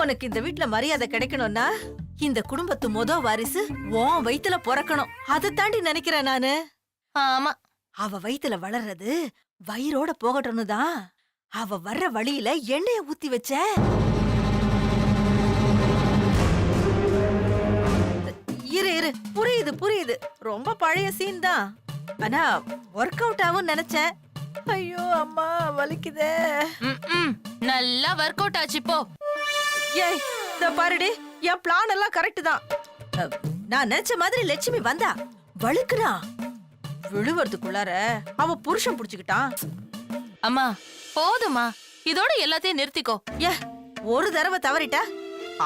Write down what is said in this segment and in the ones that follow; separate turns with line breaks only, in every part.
உனக்கு இந்த வீட்ல மரியாதை கிடைக்கணும்னா இந்த குடும்பத்து வாரிசு உன் வயித்துல பிறக்கணும். அதை தாண்டி நினைக்கிறேன் நானு.
ஆமா,
அவ வயித்துல வளர்றது வயிறோட போகட்டும்னு தான் அவ வர்ற வழியில எண்ணெய ஊத்தி வச்ச. இரு இரு, புரியுது புரியுது, ரொம்ப பழைய சீன் தான். ஆனா ஒர்க் அவுட் ஆகும் நினைச்சேன். ஐயோ அம்மா வலிக்குதே.
நல்லா ஒர்க் அவுட் ஆச்சு போ.
ஏய் இந்த பாருடி, என் பிளான் எல்லாம் கரெக்ட் தான். நான் நினைச்ச மாதிரி லட்சுமி வந்தா வழுக்குறா. விழுவறதுக்குள்ளார அவ புருஷன் புடிச்சுக்கிட்டான்.
அம்மா போதுமா, இதோட எல்லாத்தையும் நிறுத்திக்கோ.
ஏ, ஒரு தடவை தவறிட்டா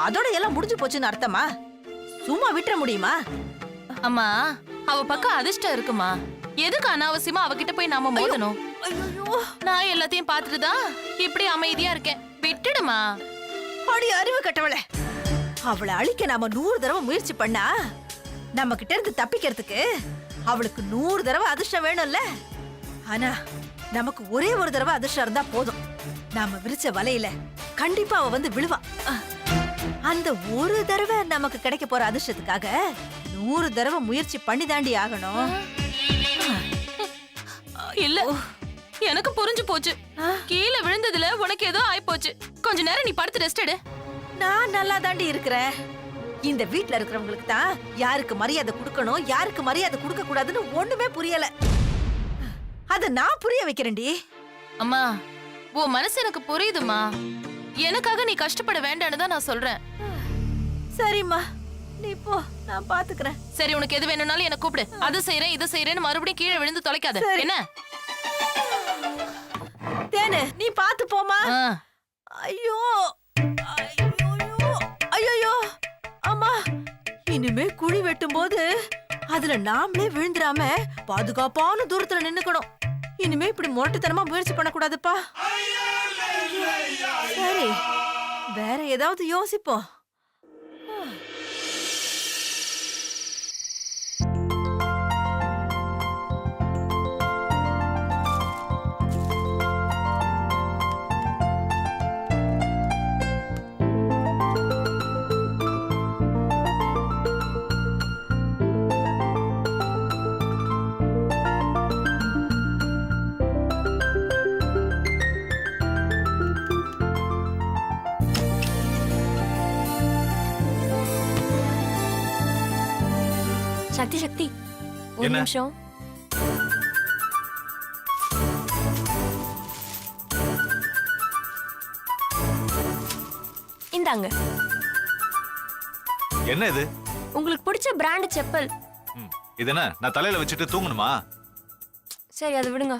அதோட எல்லாம் முடிஞ்சு போச்சுன்னு அர்த்தமா? சும்மா விட்டுற முடியுமா?
அம்மா அவ பக்கம் அதிர்ஷ்டம் இருக்குமா, எதுக்கு அனாவசியமா அவகிட்ட போய் நாம மோதணும்?
ஐயோ,
நான் எல்லாத்தையும் பார்த்துட்டு தான் இப்படி அமைதியா இருக்கேன். விட்டுடுமா.
அடி அறிவு கட்டவளே, அவளை அழிக்க நாம 100 தடவை முயற்சி பண்ணா நம்ம கிட்ட இருந்து தப்பிக்கிறதுக்கு அவளுக்கு 100 தடவை அதிர்ஷ்டம் வேணும்ல. ஆனா நமக்கு ஒரே ஒரு தடவை அதிர்ஷ்டம் இருந்தா போதும். நாம விரிச்ச வலையில கண்டிப்பா அவ வந்து விழுவா. அந்த ஒரு தடவை நமக்கு கிடைக்க போற அதிர்ஷ்டத்துக்காக 100 தடவை முயற்சி பண்ணி தாண்டி ஆகணும்.
இல்ல, எனக்கு புரிஞ்சு போச்சு. கீழே விழுந்ததுல உனக்கு ஏதோ ஆயி போச்சு. கொஞ்ச நேரம் நீ படுத்து ரெஸ்ட் எடு.
நான் நல்லா தாண்டி இருக்கிறேன். இந்த வீட்ல இருக்கிறவங்களுக்கு தான் யாருக்கு மரியாதை கொடுக்கணும், யாருக்கு மரியாதை கொடுக்க கூடாதுன்னு ஒண்ணுமே புரியல. அத நான் புரிய வைக்கிறேன்டி.
அம்மா உன் மனசு எனக்கு புரியுதுமா. எனக்காக நீ கஷ்டப்பட வேண்டான்னு தான் நான் சொல்றேன்.
சரிம்மா, நீ போ, நான் பாத்துக்கிறேன்.
சரி, உனக்கு எது வேணும்னாலும் என்ன கூப்பிடு. அது செய்யறேன் இது செய்யறேன்னு மறுபடியும் கீழே விழுந்து தொலைக்காத என்ன?
தேனு, நீ பாத்து போமா. ஐயோ ஐயோ அம்மா, இனிமே குழி வெட்டும் போது அதுல நாமளே விழுந்துராம பாதுகாப்பான தூரத்துல நின்னுக்கணும். இனிமே இப்படி முரட்டுத்தனமா முயற்சி பண்ணக்கூடாதுப்பா. சரி, வேற ஏதாவது யோசிப்போம்.
சக்தி சக்தி, ஒரு நிமிஷம். இந்தாங்க.
என்ன இது?
உங்களுக்கு பிடிச்ச பிராண்ட் செப்பல்.
இது என்ன, நான் தலையில வச்சுட்டு தூங்கணுமா?
சரி, அது விடுங்க.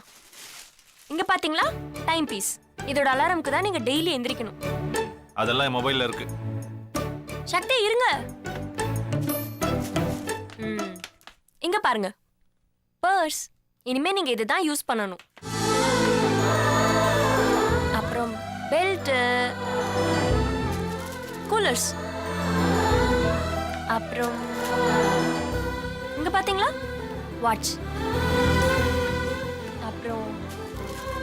இங்க பாத்தீங்களா, டைம் பீஸ். இதோட அலாரம்க்கு தான் நீங்க டெய்லி எந்திரிக்கணும்.
அதெல்லாம் என் மொபைல்ல இருக்கு.
சக்தி இருங்க. இங்க பாருங்க, பர்ஸ். இனிமே நீங்க இதுதான் யூஸ் பண்ணணும். அப்புறம் பெல்ட், கூலர்ஸ், அப்புறம் இங்க பாத்தீங்களா வாட்ச், அப்புறம்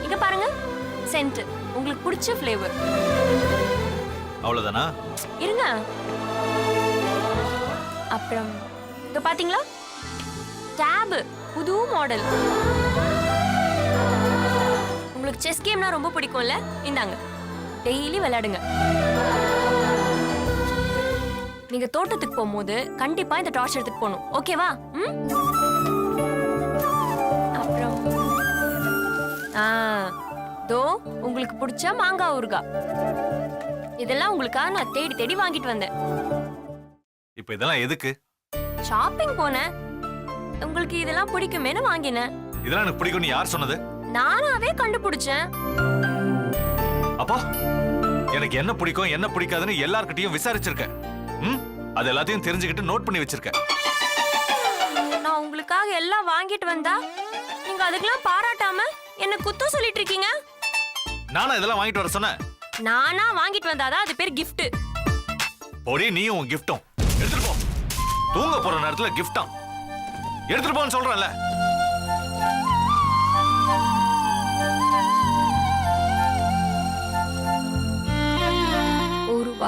இங்க பாருங்க சென்ட், உங்களுக்கு பிடிச்ச ஃப்ளேவர்.
அவ்வளவுதானா?
இருங்க. அப்புறம் இங்க பாத்தீங்களா டேப், புது மாடல். உங்களுக்கு செஸ் கேம்னா ரொம்ப பிடிக்கும்ல, இந்தாங்க, டெய்லி விளையாடுங்க. நீங்க தோட்டத்துக்கு போகும்போது கண்டிப்பா இந்த டார்ச் எடுத்துட்டு போகணும், ஓகேவா? அப்புறம் தோ உங்களுக்கு பிடிச்ச மாங்காய் ஊறுகாய். இதெல்லாம் உங்களுக்காக நான் தேடி தேடி வாங்கிட்டு வந்தேன்.
இப்போ இதெல்லாம் எதுக்கு?
ஷாப்பிங் போனேன், உங்களுக்கு இதெல்லாம் பிடிக்குமேனு வாங்கினேன்.
இதெல்லாம் எனக்கு பிடிக்கும்னு யார் சொன்னது?
நானாவே கண்டுபிடிச்சேன்.
அப்போ எனக்கு என்ன பிடிக்கும் என்ன பிடிக்காதுன்னு எல்லார்கிட்டயும் விசாரிச்சிருக்கேன். அது எல்லாத்தையும் தெரிஞ்சுக்கிட்டு நோட் பண்ணி வச்சிருக்கேன்.
நான் உங்களுக்காக எல்லாம் வாங்கிட்டு வந்தா நீங்க அதுக்கெல்லாம் பாராட்டாம என்ன குத்தம் சொல்லிட்டு இருக்கீங்க.
நானா இதெல்லாம் வாங்கிட்டு வர சொன்னேன்?
நானா வாங்கிட்டு வந்தாதான் அது பேர் கிஃப்ட்.
போடி, நீயும் உன் கிஃப்டும் எடுத்துட்டு போ. தூங்க போற நேரத்துல கிஃப்டா எடுத்துட்டு போன்னு சொல்றேன்ல.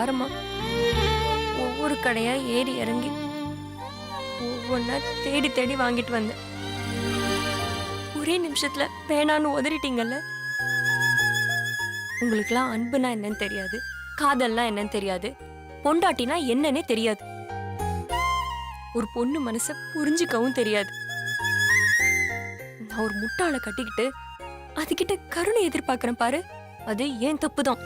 வாரமா ஒவ்வொரு கடையா ஏறி இறங்கி ஒவ்வொன்னா தேடி தேடி வாங்கிட்டு வந்தேன். ஒரே நிமிஷத்துல வேணான்னு உதறிட்டீங்கல்ல. உங்களுக்குலாம் அன்புனா என்னன்னு தெரியாது, காதல்னா என்னன்னு தெரியாது, பொண்டாட்டினா என்னன்னே தெரியாது, ஒரு பொண்ணு மனச புரிஞ்சுக்கவும் தெரியாது. நான் ஒரு முட்டாளை கட்டிக்கிட்டு அதுகிட்ட கருணை எதிர்பார்க்கிறேன் பாரு, அது ஏன் தப்புதான்.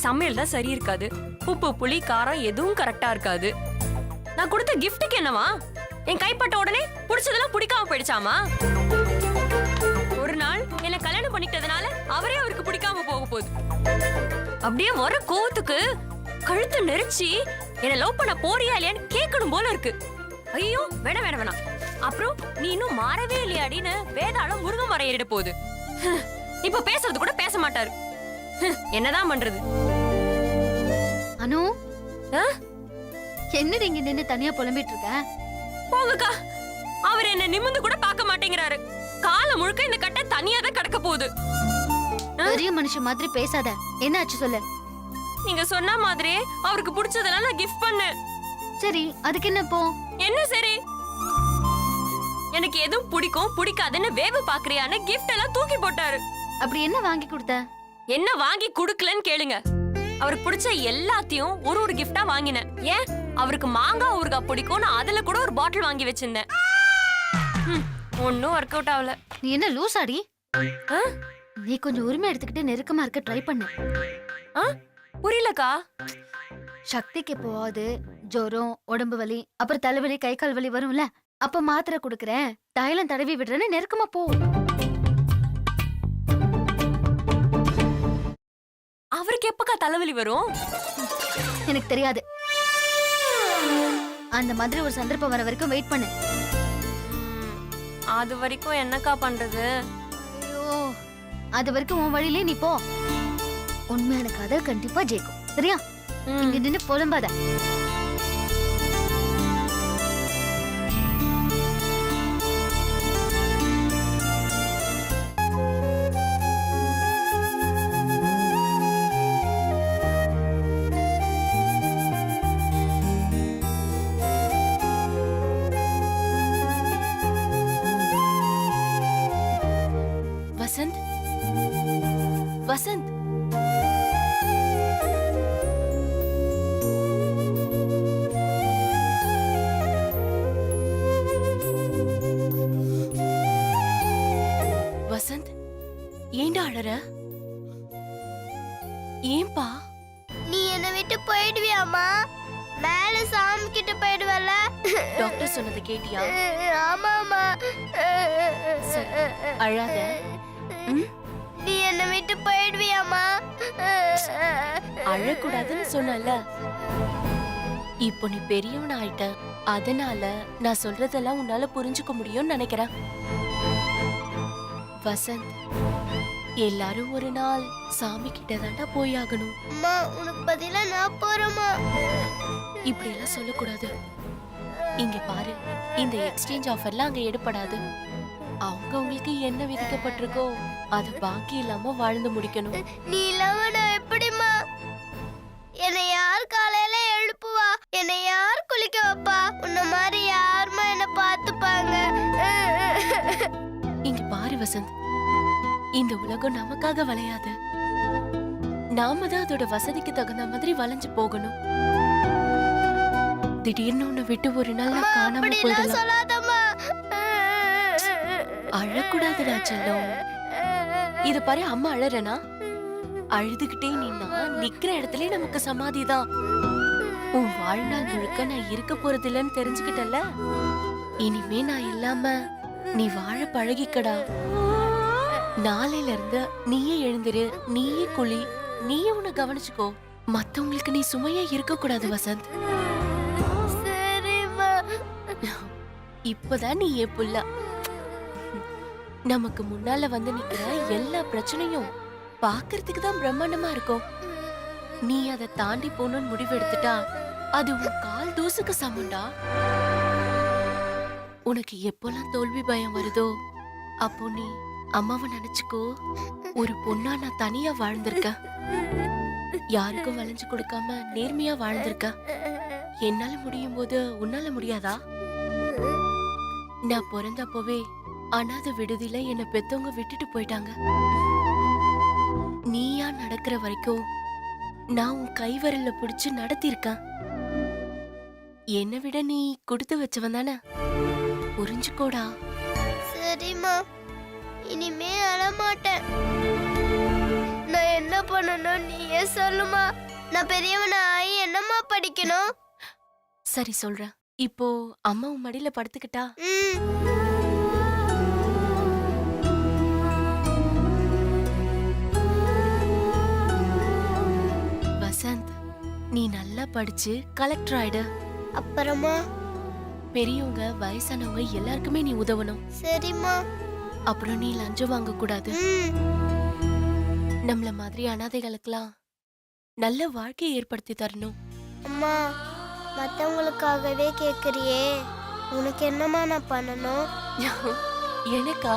சமையல் தான் சரி இருக்காது, உப்பு புளி காரம் எதுவும் கரெக்டா இருக்காது. நான் கொடுத்த கிஃப்ட்டுக்கு என்னவா? என் கைப்பட்ட உடனே பிடிச்சதெல்லாம் பிடிக்காம போயிடுச்சாமா? ஒரு நாள் என்ன கல்யாணம் பண்ணிட்டதுனால அவரே அவருக்கு பிடிக்காம போக போகுது. அப்படியே வர கோவத்துக்கு கழுத்து நெரிச்சு என்ன லவ் பண்ண போறியா இல்லையான்னு கேட்கணும் போல இருக்கு. ஐயோ வேணாம் வேணாம் வேணாம். அப்புறம் நீ இன்னும் மாறவே இல்லையாடின்னு வேதாளம் முருங்க மரம் ஏறிட போகுது. இப்ப பேசுறது கூட பேச மாட்டாரு. என்னதான் பண்றது?
அனு, என்ன நீங்க நின்னு தனியா புலம்பிட்டு இருக்க?
போங்கக்கா, அவர் என்ன நிமிந்து கூட பார்க்க மாட்டேங்கிறாரு. கால முழுக்க இந்த கட்டை தனியா தான் கிடக்க போகுது.
பெரிய மனுஷன் மாதிரி பேசாத. என்ன ஆச்சு சொல்லு.
நீங்க சொன்ன மாதிரி அவருக்கு பிடிச்சதெல்லாம் நான் கிஃப்ட் பண்ணேன்.
சரி, அதுக்கு என்ன இப்போ?
என்ன சரி? எனக்கு எதுவும் பிடிக்கும் பிடிக்காதுன்னு வேவு பாக்குறியான்னு கிஃப்ட் எல்லாம் தூக்கி போட்டாரு.
அப்படி என்ன வாங்கி கொடுத்த?
என்ன வாங்கி குடுக்கலன்னு கேளுங்க. அவருக்கு பிடிச்ச எல்லாத்தையும் ஒரு ஒரு கிஃப்டா வாங்கினேன். ஏன் அவருக்கு மாங்காய் ஊறுகாய் பிடிக்கும், நான் அதுல கூட ஒரு பாட்டில் வாங்கி வச்சிருந்தேன். ஒன்னும் ஒர்க் அவுட் ஆகல.
நீ என்ன லூசாடி? நீ கொஞ்சம் உரிமை எடுத்துக்கிட்டு நெருக்கமா இருக்க ட்ரை பண்ணு.
புரியலக்கா.
சக்திக்கு எப்போவாது ஜோரம், உடம்பு வலி, அப்புறம் தலைவலி, கை கால் வலி வரும்ல, அப்ப மாத்திரை குடுக்கறேன், தைலம் தடவி விடுறேன்னு நெருக்கமா போ.
அவருக்கு எப்பக்கா தலைவலி வரும்?
எனக்கு தெரியாது. அந்த மாதிரி ஒரு சந்தர்ப்பம் வர வரைக்கும் வெயிட் பண்ணு.
அது வரைக்கும் என்னக்கா பண்றது?
ஐயோ, அது வரைக்கும் உன் வழியிலே நீ போ. உண்மையான கதை கண்டிப்பா ஜெயிக்கும். சரியா? இங்க நின்னு புலம்பாத.
வசந்த், வசந்த், வசந்த், ஏன்டா அழற? ஏன்பா?
நீ என்ன விட்டு போயிடுவியாமா? மேல சாமி கிட்ட போயிடுவல?
டாக்டர் சொன்னதை கேட்டியா?
ஆமாமா.
அழாத.
நீ என்ன விட்டு போயிடுவியாமா?
அழக்கூடாதுன்னு சொன்னல. இப்போ நீ பெரியவன் ஆயிட்ட, அதனால நான் சொல்றதெல்லாம் உன்னால புரிஞ்சுக்க முடியும்னு நினைக்கிறேன். வசந்த், எல்லாரும் ஒரு நாள் சாமி கிட்ட தாண்டா போயாகணும்.
அம்மா, உனக்கு பதிலா நான் போறேம்மா.
இப்படி எல்லாம் சொல்லக்கூடாது. இங்க பாரு, இந்த எக்ஸ்சேஞ்ச் ஆஃபர்லாம் அங்க எடுபடாது. அவங்க உங்களுக்கு என்ன விதிக்கப்பட்டிருக்கோ அது பாக்கி இல்லாம வாழ்ந்து முடிக்கணும்.
நீ இல்லாம நான் எப்படிம்மா? என்னை யார் காலையில எழுப்புவா? என்னை யார் குளிக்க வைப்பா? உன்ன மாதிரி யாருமா என்ன பாத்துப்பாங்க?
இங்க பாரு வசந்த், இந்த உலகம் நமக்காக வளையாது. நாம தான் அதோட வசதிக்கு தகுந்த மாதிரி வளைஞ்சு போகணும். திடீர்னு உன்னை விட்டு ஒரு நாள் நான் காணாம போயிடலாம்.
சொல்லாதம்மா.
அழக்கூடாதுடா செல்லம். இத பாரு, அம்மா அழறனா? அழுதுகிட்டே நின்னா நிக்கிற இடத்துல நமக்கு சமாதிதான். உன் வாழ்நாள் முழுக்க நான் இருக்க போறதில்லன்னு தெரிஞ்சுக்கிட்டல. இனிமே நான் இல்லாம நீ வாழ பழகிக்கடா. நாளையில இருந்து நீயே எழுந்திரு, நீயே குளி, நீயே உன்னை கவனிச்சுக்கோ. மத்தவங்களுக்கு நீ சுமையா இருக்க கூடாது வசந்த்.
சரிம்மா.
இப்பதான் நீ என் புள்ள. நமக்கு முன்னால வந்து நிக்கிற எல்லா பிரச்சனையும் பாக்குறதுக்கு தான் பிரம்மாண்டமா இருக்கும். நீ அதை தாண்டி போகணும்னு முடிவு எடுத்துட்டா அது உன் கால் தூசுக்கு சமண்டா. உனக்கு எப்போல்லாம் தோல்வி பயம் வருதோ அப்போ நீ அம்மாவை நினைச்சுக்கோ. ஒரு பொண்ணா நான் தனியா வாழ்ந்திருக்கேன். யாருக்கும் வளைஞ்சு கொடுக்காம நேர்மையா வாழ்ந்திருக்கேன். என்னால முடியும் போது உன்னால முடியாதா? நான் பிறந்தப்பவே அனாதை விடுதியில என்னை பெத்தவங்க விட்டுட்டு போயிட்டாங்க. நீயா நடக்கிற வரைக்கும் நான் உன் கைவரல்ல பிடிச்சு நடத்திருக்கேன். என்னை விட நீ கொடுத்து வச்சவன் தானே, புரிஞ்சுக்கோடா.
சரிம்மா, இனிமே அழமாட்டேன். நான் என்ன பண்ணணும் நீயே சொல்லுமா. நான் பெரியவனா ஆகி என்னம்மா படிக்கணும்?
சரி சொல்றேன். இப்போ அம்மா உன் மடியில படுத்துக்கிட்டா? வசந்த், நீ நல்லா படிச்சு கலெக்டர் ஆயிடு.
அப்புறமா?
பெரியவங்க வயசானவங்க எல்லாருக்குமே நீ உதவணும்.
சரிம்மா.
அப்புறம் நீ லஞ்சம் வாங்க கூடாது. நம்மள மாதிரி அனாதைகளுக்கெல்லாம் நல்ல வாழ்க்கையை ஏற்படுத்தி தரணும்.
அம்மா, மத்தவங்களுக்காகவே கேக்குறியே, உனக்கு என்னம்மா நான் பண்ணணும்?
எனக்கா?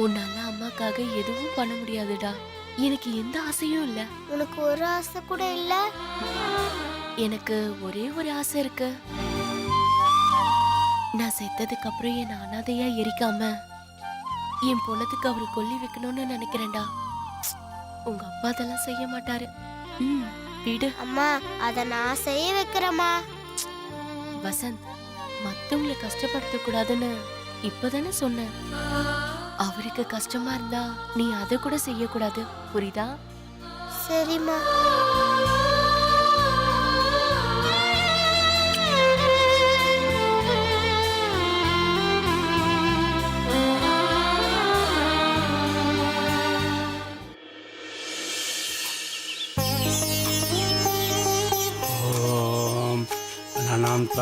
உன்னால அம்மாக்காக எதுவும் பண்ண முடியாதுடா. எனக்கு எந்த ஆசையும் இல்ல.
உனக்கு ஒரு ஆசை கூட இல்ல?
எனக்கு ஒரே ஒரு ஆசை இருக்கு. நான் செத்ததுக்கு அப்புறம் என் அனாதையா எரிக்காம என் பொண்ணத்துக்கு அவரு கொல்லி வைக்கணும்னு நினைக்கிறேன்டா. உங்க அப்பா அதெல்லாம் செய்ய மாட்டாரு. விடு
அம்மா, அத நான் செய்ய வைக்கிறேம்மா.
வசந்த், மத்தவங்களை கஷ்டப்படுத்த கூடாதுன்னு இப்பதானே சொன்னேன். அவருக்கு கஷ்டமா இருந்தா நீ அதை கூட செய்யக்கூடாது, புரியுதா?
சரிம்மா.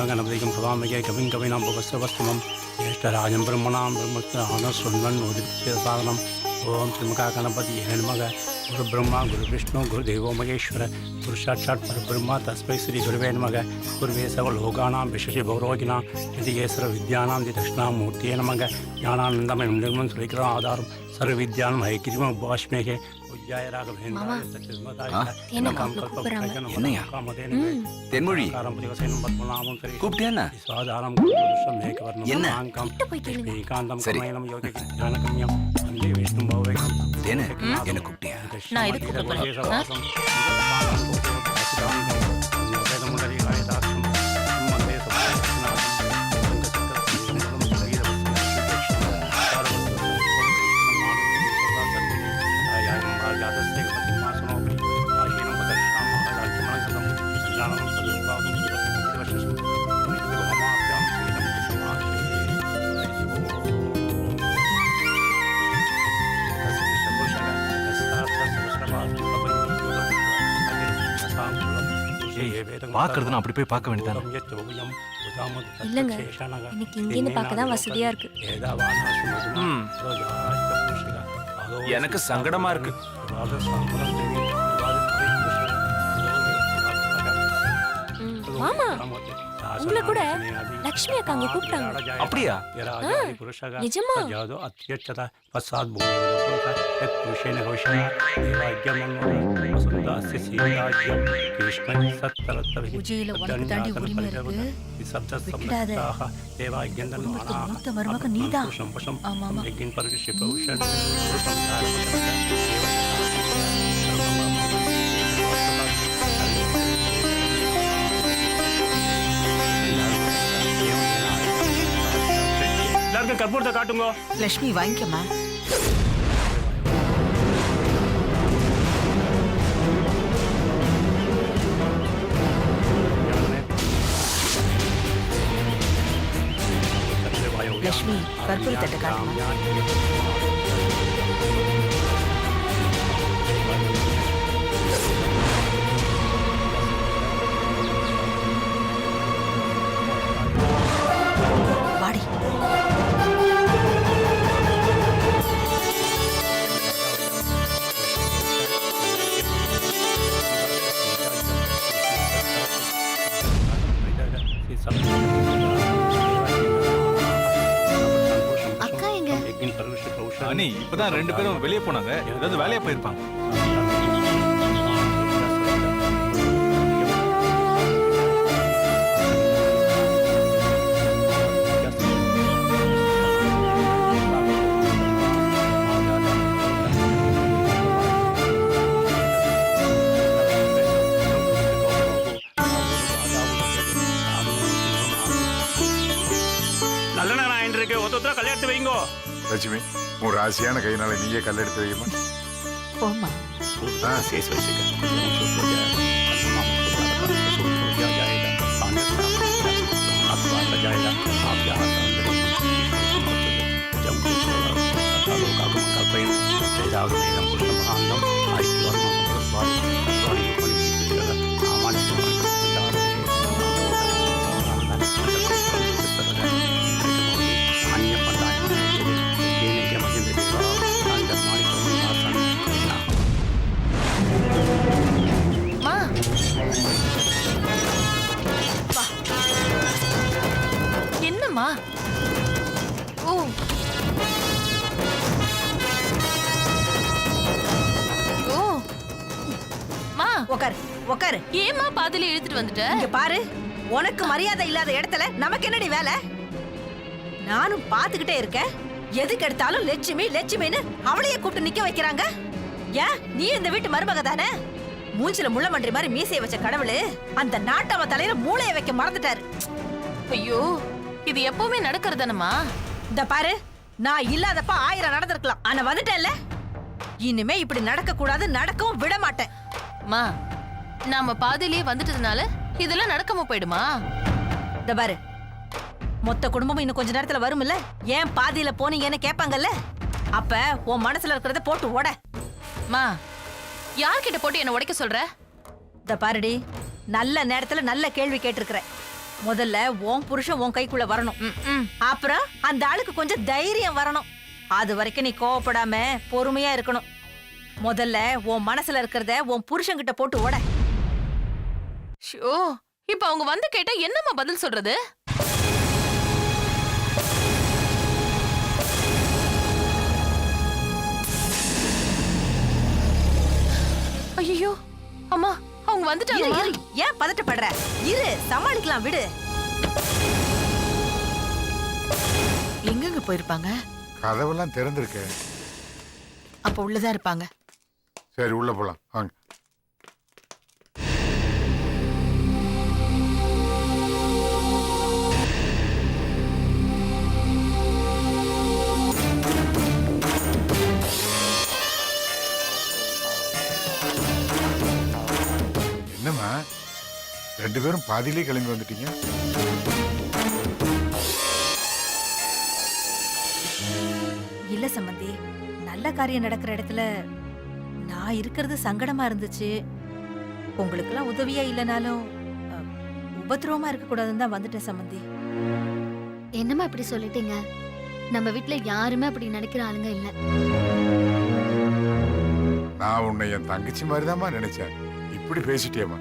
गणपतिकं भवामहे कविं कवीनां भवस्वस्तमं ज्येष्ठराजं ब्रह्मणां ब्रह्मस्तानं सुन्वन् उदितसागरम् ओम त्रिमुखा गणपति नमः। गुरु ब्रह्मा गुरु विष्णु गुरुदेवो महेश्वर गुरु साक्षात् परब्रह्म तस्मै श्री गुरुवे नमः। गुरुवे सर्वलोकानां विशेषे भौरोगिनां यदिकेश्वर विद्यानां दक्षिणामूर्तये नमः। ज्ञानानन्दमयं निर्मलं सुरेखराधारं सर्वविद्यानां हयग्रीवम् उपास्महे।
தென்மொழி கூப்பிட்டியா? என்ன என்ன கூப்பிட்டியா?
நான் எதுக்கு கூப்பிடுறேன்?
பாக்குறதுன்னு அப்படி போய் பார்க்க வேண்டியதானே?
இல்லங்க, எனக்கு இங்கிருந்து பார்க்க தான் வசதியா இருக்கு.
எனக்கு சங்கடமா இருக்கு.
மாமா, உங்களை கூட லக்ஷ்மி அக்கா அங்க கூப்பிட்டாங்க.
அப்படியா?
நிஜமா?
பூஜையில உனக்கு தாண்டி உரிமை இருக்கு. விட்டுடாத. குடும்பத்துக்கு மூத்த மருமக நீதான். ஆமா ஆமா.
எல்லாருக்கும் கற்பூரத்தை காட்டுங்க.
லட்சுமி வாங்கிக்கமா. லட்சுமி கற்பூரத்தை காட்டுமா. வாடி.
அக்கா எங்க?
அனி இப்பதான் 2 பேரும் வெளியே போனாங்க, ஏதாவது வேலையா போயிருப்பாங்க.
நல்ல நேரம் ஆயிட்டு இருக்கு, ஒருத்தர் கல்யாணத்தை வைங்கோ.
லட்சுமி, உன் ராசியான கையினால நீயே கல் எடுத்து வையுமா.
போம்மா.
மா என்னம்மா? ஓ ஓ மா
உக்காரு உக்காரு.
ஏமா பாதியில இழுத்துட்டு வந்துட்ட?
இங்க பாரு, உனக்கு மரியாதை இல்லாத இடத்துல நமக்கு என்னடி வேலை? நானும் பாத்துக்கிட்டே இருக்கேன், எதுக்கு எடுத்தாலும் லட்சுமி லட்சுமின்னு அவளையே கூப்பிட்டு நிக்க வைக்கிறாங்க. ஏன் நீ இந்த வீட்டு மருமக தானே? மூஞ்சில முள்ள மன்றி மாதிரி மீசைய வச்ச கடவுளு அந்த நாட்டவ தலையில மூளைய வைக்க மறந்துட்டாரு.
ஐயோ, இது எப்பவுமே நடக்கிறதானம்மா?
இந்த பாரு, நான் இல்லாதப்ப 1000 நடந்திருக்கலாம், ஆனா வந்துட்டேன்ல, இனிமே இப்படி நடக்க கூடாது, நடக்கவும் விட மாட்டேன்.
மா, நாம பாதியிலேயே வந்துட்டதுனால இதெல்லாம் நடக்காம போயிடுமா?
இந்த பாரு, மொத்த குடும்பமும் இன்னும் கொஞ்ச நேரத்துல வரும்ல, ஏன் பாதியில போனீங்கன்னு கேட்பாங்கல்ல, அப்ப உன் மனசுல இருக்கிறத போட்டு ஓட.
மா, யார்கிட்ட போட்டு என்ன உடைக்க சொல்ற?
இந்த பாருடி, நல்ல நேரத்துல நல்ல கேள்வி கேட்டிருக்கிற. முதல்ல உன் புருஷன் உன் கைக்குள்ள வரணும், அப்புறம் அந்த ஆளுக்கு கொஞ்சம் தைரியம் வரணும். அது வரைக்கும் நீ கோவப்படாம பொறுமையா இருக்கணும். முதல்ல உன் மனசுல இருக்கிறத உன் புருஷன்கிட்ட போட்டு ஓட.
ஷோ, இப்ப அவங்க வந்து கேட்டா என்னம்மா பதில் சொல்றது? ஐயோ அம்மா, அவங்க
இரு,
வந்துட்டாங்க.
இரு, ஏன் பதட்டப்படுற? இரு, சமாளிக்கலாம், விடு.
எங்கெங்க போயிருப்பாங்க?
கதவெல்லாம் திறந்திருக்கு.
அப்ப உள்ளதான் இருப்பாங்க.
சரி, உள்ள போலாம் வாங்க. என்னம்மா 2 பேரும் பாதியிலே கிளம்பி வந்துட்டீங்க?
இல்ல சம்பந்தி, நல்ல காரியம் நடக்கிற இடத்துல நான் இருக்கிறது சங்கடமா இருந்துச்சு. உங்களுக்கெல்லாம் உதவியா இல்லைனாலும் உபத்திரவமா இருக்க கூடாதுன்னு தான் வந்துட்டேன் சம்பந்தி.
என்னம்மா இப்படி சொல்லிட்டீங்க? நம்ம வீட்ல யாருமே அப்படி நினைக்கிற ஆளுங்க இல்ல.
நான் உன்னை என் தங்கச்சி மாதிரிதாம்மா நினைச்சேன், இப்படி பேசிட்டியம்மா.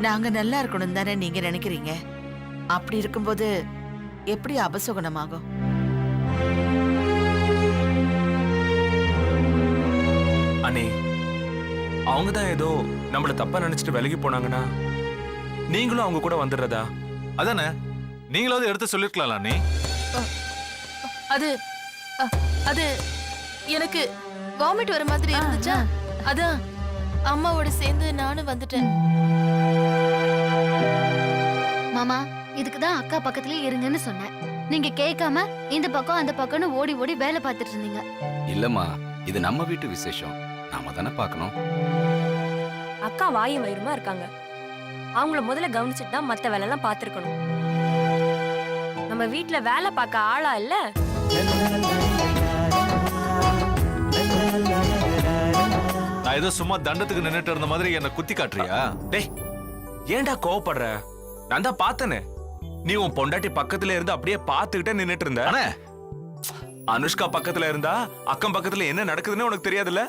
நாங்க நல்லா இருக்கணும் தானே நீங்க நினைக்கிறீங்க? அப்படி இருக்கும்போது எப்படி அபசகுணமாகும்?
அண்ணே, அவங்க தான் ஏதோ நம்மள தப்பா நினைச்சிட்டு விலகி போனாங்கன்னா நீங்களும் அவங்க கூட வந்துடுறதா?
அதானே, நீங்களாவது எடுத்து சொல்லிருக்கலாம். நீ
அது அது எனக்கு வாமிட் வர மாதிரி இருந்துச்சா, அதான் அம்மாவோட சேர்ந்து நானும் வந்துட்டேன்.
மாமா, இதுக்குதான் அக்கா பக்கத்துலயே இருங்கன்னு சொன்னேன். நீங்க கேட்காம இந்த பக்கம் அந்த பக்கம்னு ஓடி ஓடி வேலை பார்த்துட்டு இருந்தீங்க.
இல்லம்மா, இது நம்ம வீட்டு விசேஷம், நாம தானே பார்க்கணும்.
அக்கா வாயும் வயிறுமா இருக்காங்க, அவங்கள முதல்ல கவனிச்சுட்டு தான் மத்த வேலை எல்லாம் பார்த்திருக்கணும். நம்ம வீட்ல வேலை பார்க்க ஆளா இல்ல?
நான் நான் ஏதோ சும்மா தண்டத்துக்கு நின்னுட்டு இருந்த மாதிரி என்ன குத்தி காட்டுறியா?
டேய் ஏன்டா கோவப்படுற? நான் தான் பார்த்தனே, நீ உன் பொண்டாட்டி பக்கத்துல இருந்து அப்படியே பார்த்துக்கிட்டே நின்னுட்டு இருந்த.
அண்ணே,
அனுஷ்கா பக்கத்துல இருந்தா அக்கம் பக்கத்துல என்ன நடக்குதுன்னு உனக்கு தெரியாதுல்ல?